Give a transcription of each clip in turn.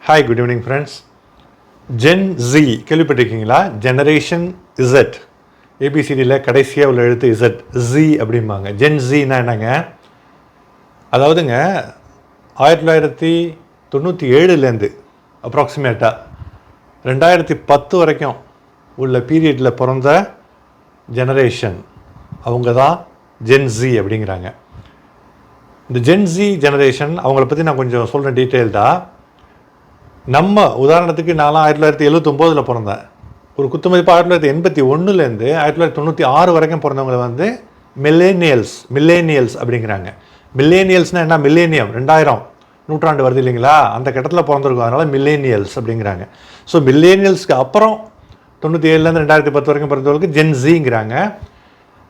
Hi, good evening friends. Gen Z கேள்விப்பட்டிருக்கீங்களா? Generation Z. ஏபிசிடியில் கடைசியாக உள்ள எழுத்து இசட், ஜி அப்படிம்பாங்க. ஜென் ஜின்னா என்னங்க? அதாவதுங்க 1997 அப்ராக்சிமேட்டாக 2010 வரைக்கும் உள்ள பீரியடில் பிறந்த ஜெனரேஷன் அவங்க தான் ஜென் ஜி அப்படிங்கிறாங்க. இந்த ஜென் ஜி ஜெனரேஷன் அவங்கள பற்றி நான் கொஞ்சம் சொல்கிறேன் டீட்டெயில்டாக. நம்ம உதாரணத்துக்கு நான்லாம் 1979 பிறந்தேன். ஒரு குத்துமதிப்பு 1981 1996 வரைக்கும் பிறந்தவங்களை வந்து மில்லேனியல்ஸ் அப்படிங்கிறாங்க. மில்லேனியல்ஸ்னால் என்ன? மில்லேனியம் 2000 நூற்றாண்டு வருது இல்லைங்களா, அந்த கட்டத்தில் பிறந்திருக்கும், அதனால் மில்லேனியல்ஸ் அப்படிங்கிறாங்க. ஸோ மில்லேனியல்ஸ்க்கு அப்புறம் 97 2010 வரைக்கும் பிறந்தவங்களுக்கு ஜென் ஜிங்கிறாங்க.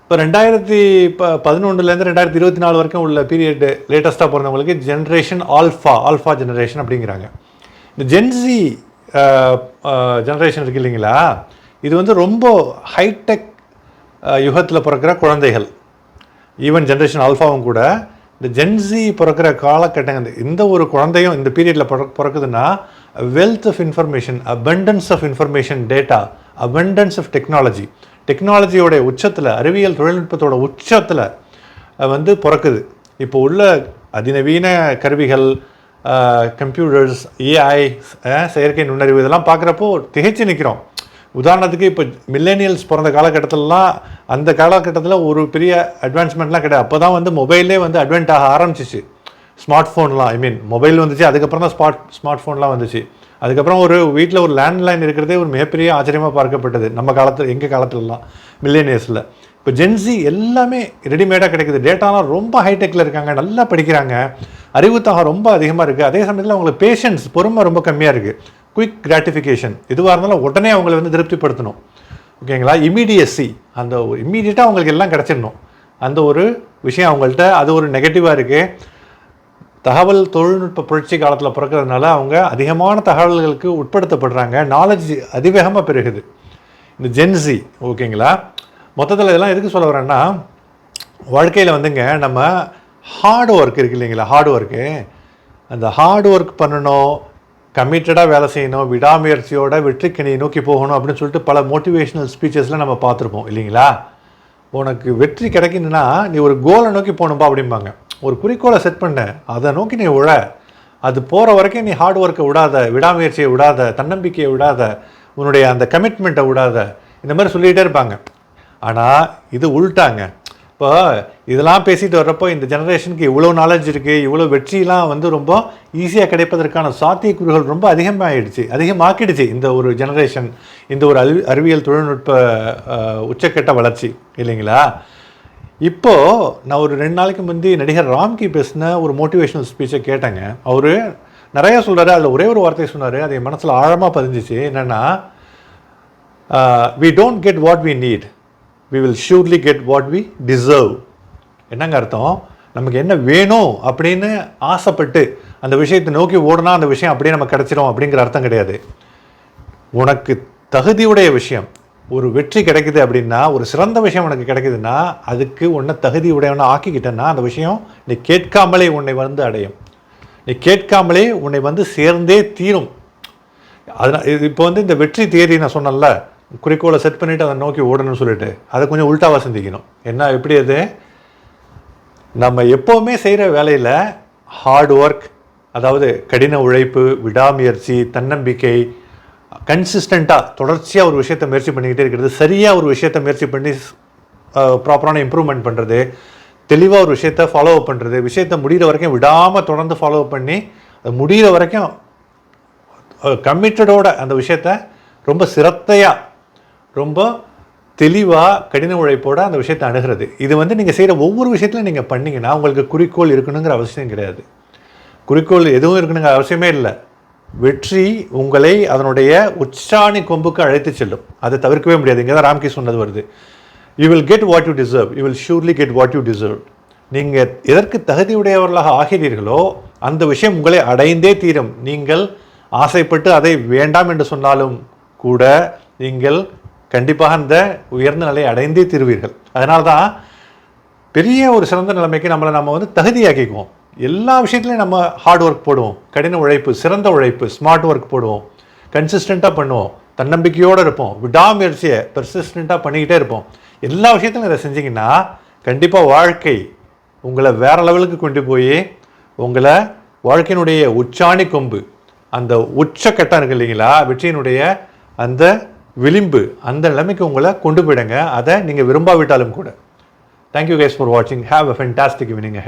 இப்போ 2011 2024 வரைக்கும் உள்ள பீரியட் லேட்டஸ்ட்டாக பிறந்தவங்களுக்கு ஜென்ரேஷன் ஆல்ஃபா ஜெனரேஷன் அப்படிங்கிறாங்க. இந்த ஜென்சி ஜெனரேஷன் இருக்குது இல்லைங்களா, இது வந்து ரொம்ப ஹைடெக் யுகத்தில் பிறக்கிற குழந்தைகள். ஈவன் ஜென்ரேஷன் ஆல்ஃபாவும் கூட இந்த ஜென்சி பிறக்கிற காலகட்டங்கள், இந்த ஒரு குழந்தையும் இந்த பீரியடில் பிறக்குதுன்னா wealth of information, abundance of information, data, abundance of டெக்னாலஜியோட உச்சத்தில், அறிவியல் தொழில்நுட்பத்தோட உச்சத்தில் வந்து பிறக்குது. இப்போ உள்ள அதிநவீன கருவிகள், கம்ப்யூட்டர்ஸ், ஏஐ, செயற்கை நுண்ணறிவு, இதெல்லாம் பார்க்குறப்போ திகைச்சு நிற்கிறோம். உதாரணத்துக்கு இப்போ மில்லேனியல்ஸ் பிறந்த காலகட்டத்திலலாம், அந்த காலகட்டத்தில் ஒரு பெரிய அட்வான்ஸ்மெண்ட்லாம் கிடையாது. அப்போ தான் வந்து மொபைல்லே வந்து அட்வான்ட் ஆக ஆரம்பிச்சிச்சு. ஸ்மார்ட் ஃபோன்லாம் மொபைல் வந்துச்சு, அதுக்கப்புறம் தான் ஸ்மார்ட் ஃபோன்லாம் வந்துச்சு. அதுக்கப்புறம் ஒரு வீட்டில் ஒரு லேண்ட்லைன் இருக்கிறதே ஒரு மிகப்பெரிய ஆச்சரியமாக பார்க்கப்பட்டது நம்ம காலத்தில், எங்கள் காலத்துலலாம் மில்லேனியர்ஸில். இப்போ ஜென்சி எல்லாமே ரெடிமேடாக கிடைக்குது. டேட்டாலாம் ரொம்ப ஹைடெக்கில் இருக்காங்க, நல்லா படிக்கிறாங்க, அறிவுத்தாகம் ரொம்ப அதிகமாக இருக்குது. அதே சமயத்தில் அவங்களுக்கு பேஷன்ஸ், பொறுமை ரொம்ப கம்மியாக இருக்குது. குயிக் கிராட்டிஃபிகேஷன், எதுவாக இருந்தாலும் உடனே அவங்களை வந்து திருப்திப்படுத்தணும். ஓகேங்களா? இமீடியசி, அந்த இம்மீடியட்டாக அவங்களுக்கு எல்லாம் கிடச்சிடணும், அந்த ஒரு விஷயம் அவங்கள்ட்ட, அது ஒரு நெகட்டிவாக இருக்குது. தகவல் தொழில்நுட்ப புரட்சி காலத்தில் பிறக்கிறதுனால அவங்க அதிகமான தகவல்களுக்கு உட்படுத்தப்படுறாங்க, நாலேஜ் அதிவேகமாக பெருகுது இந்த ஜென்சி. ஓகேங்களா? மொத்தத்தில் இதெல்லாம் எதுக்கு சொல்ல வரேன்னா, வாழ்க்கையில் வந்துங்க நம்ம ஹார்ட் ஒர்க் இருக்குது இல்லைங்களா, அந்த ஹார்ட் ஒர்க் பண்ணணும், கமிட்டடாக வேலை செய்யணும், விடாமுயற்சியோட வெற்றிக்கணியை நோக்கி போகணும் அப்படின்னு சொல்லிட்டு பல மோட்டிவேஷ்னல் ஸ்பீச்சஸ்லாம் நம்ம பார்த்துருப்போம் இல்லைங்களா. உனக்கு வெற்றி கிடைக்கணுன்னா நீ ஒரு கோலை நோக்கி போகணும்பா அப்படிம்பாங்க. ஒரு குறிக்கோளை செட் பண்ண, அதை நோக்கி நீ உழ, அது போகிற வரைக்கும் நீ ஹார்ட் ஒர்க்கை விடாத, விடாமுயற்சியை விடாத, தன்னம்பிக்கையை விடாத, உன்னுடைய அந்த கமிட்மெண்ட்டை விடாத, இந்த மாதிரி சொல்லிகிட்டே இருப்பாங்க. ஆனால் இது உள்ட்டாங்க. இப்போ இதெல்லாம் பேசிட்டு வர்றப்போ இந்த ஜெனரேஷனுக்கு இவ்வளோ நாலேஜ் இருக்குது, இவ்வளோ வெற்றிலாம் வந்து ரொம்ப ஈஸியாக கிடைப்பதற்கான சாத்தியக்கூறுகள் ரொம்ப அதிகமாக்கிடுச்சு இந்த ஒரு ஜெனரேஷன், இந்த ஒரு அறிவியல் தொழில்நுட்ப உச்சக்கட்ட வளர்ச்சி இல்லைங்களா. இப்போது நான் ஒரு 2 நாளைக்கு முந்தி நடிகர் ராம்கி பேசின ஒரு மோட்டிவேஷ்னல் ஸ்பீச்சை கேட்டேங்க. அவர் நிறையா சொல்கிறாரு, அதில் ஒரே ஒரு வார்த்தை சொன்னார், அது என் மனசில் ஆழமாக பதிஞ்சிச்சு. என்னென்னா, we don't get what we need, we will surely get what we deserve. என்னங்க அர்த்தம்? நமக்கு என்ன வேணும் அப்படின்னு ஆசைப்பட்டு அந்த விஷயத்தை நோக்கி ஓடுனா அந்த விஷயம் அப்படியே நமக்கு கிடச்சிரும் அப்படிங்கிற அர்த்தம் கிடையாது. உனக்கு தகுதியுடைய விஷயம், ஒரு வெற்றி கிடைக்குது அப்படின்னா, ஒரு சிறந்த விஷயம் உனக்கு கிடைக்குதுன்னா, அதுக்கு உன்னை தகுதியுடையவனை ஆக்கிக்கிட்டேன்னா அந்த விஷயம் நீ கேட்காமலே உன்னை வந்து அடையும், நீ கேட்காமலே உன்னை வந்து சேர்ந்தே தீரும். அதனால் இப்போ வந்து இந்த வெற்றி தியரி நான் சொன்னேன்ல, குறிக்கோளை செட் பண்ணிவிட்டு அதை நோக்கி ஓடணும்னு சொல்லிட்டு, அதை கொஞ்சம் உள்டாவாக சிந்திக்கணும். என்ன, எப்படி? அது நம்ம எப்போவுமே செய்கிற வேலையில் ஹார்ட் ஒர்க், அதாவது கடின உழைப்பு, விடாமுயற்சி, தன்னம்பிக்கை, கன்சிஸ்டண்ட்டாக தொடர்ச்சியாக ஒரு விஷயத்தை முயற்சி பண்ணிக்கிட்டே இருக்கிறது, சரியாக ஒரு விஷயத்தை முயற்சி பண்ணி ப்ராப்பரான இம்ப்ரூவ்மெண்ட் பண்ணுறது, தெளிவாக ஒரு விஷயத்தை ஃபாலோ அப் பண்ணுறது, விஷயத்தை முடிகிற வரைக்கும் விடாமல் தொடர்ந்து ஃபாலோ அப் பண்ணி அது முடிகிற வரைக்கும் கமிட்டடோட அந்த விஷயத்தை ரொம்ப சிரத்தையாக, ரொம்ப தெளிவாக, கடின உழைப்போடு அந்த விஷயத்தை அணுகிறது. இது வந்து நீங்கள் செய்கிற ஒவ்வொரு விஷயத்துலையும் நீங்கள் பண்ணிங்கன்னா உங்களுக்கு குறிக்கோள் இருக்கணுங்கிற அவசியம் கிடையாது. குறிக்கோள் எதுவும் இருக்கணுங்கிற அவசியமே இல்லை. வெற்றி உங்களை அதனுடைய உச்சாணி கொம்புக்கு அழைத்து செல்லும், அதை தவிர்க்கவே முடியாது. இங்கே தான் ராம்கி சொன்னது வருது, you will get what you deserve, you will surely get what you deserve. நீங்கள் எதற்கு தகுதியுடையவர்களாக ஆகிறீர்களோ அந்த விஷயம் உங்களை அடைந்தே தீரும். நீங்கள் ஆசைப்பட்டு அதை வேண்டாம் என்று சொன்னாலும் கூட நீங்கள் கண்டிப்பாக அந்த உயர்ந்த நிலையை அடைந்தே தீருவீர்கள். அதனால தான் பெரிய ஒரு சிறந்த நிலைமைக்கு நம்ம வந்து தகுதியாக்கிக்குவோம். எல்லா விஷயத்துலையும் நம்ம ஹார்ட் ஒர்க் போடுவோம், கடின உழைப்பு, சிறந்த உழைப்பு, ஸ்மார்ட் ஒர்க் போடுவோம், கன்சிஸ்டண்ட்டாக பண்ணுவோம், தன்னம்பிக்கையோடு இருப்போம், விடாமுயற்சியை பெர்சிஸ்டண்ட்டாக பண்ணிக்கிட்டே இருப்போம். எல்லா விஷயத்திலும் இதை செஞ்சிங்கன்னா கண்டிப்பாக வாழ்க்கை உங்களை வேறு லெவலுக்கு கொண்டு போய் உங்களை வாழ்க்கையினுடைய உச்சாணி கொம்பு, அந்த உச்சக்கட்டம் இருக்கு இல்லைங்களா, வெற்றியினுடைய அந்த விளிம்பு, அந்த நிலைமைக்கு உங்களை கொண்டு போயிடுங்க. அதை நீங்கள் விரும்பாவிட்டாலும் கூட. தேங்க்யூ கைஸ் ஃபார் வாட்சிங். Have a fantastic evening.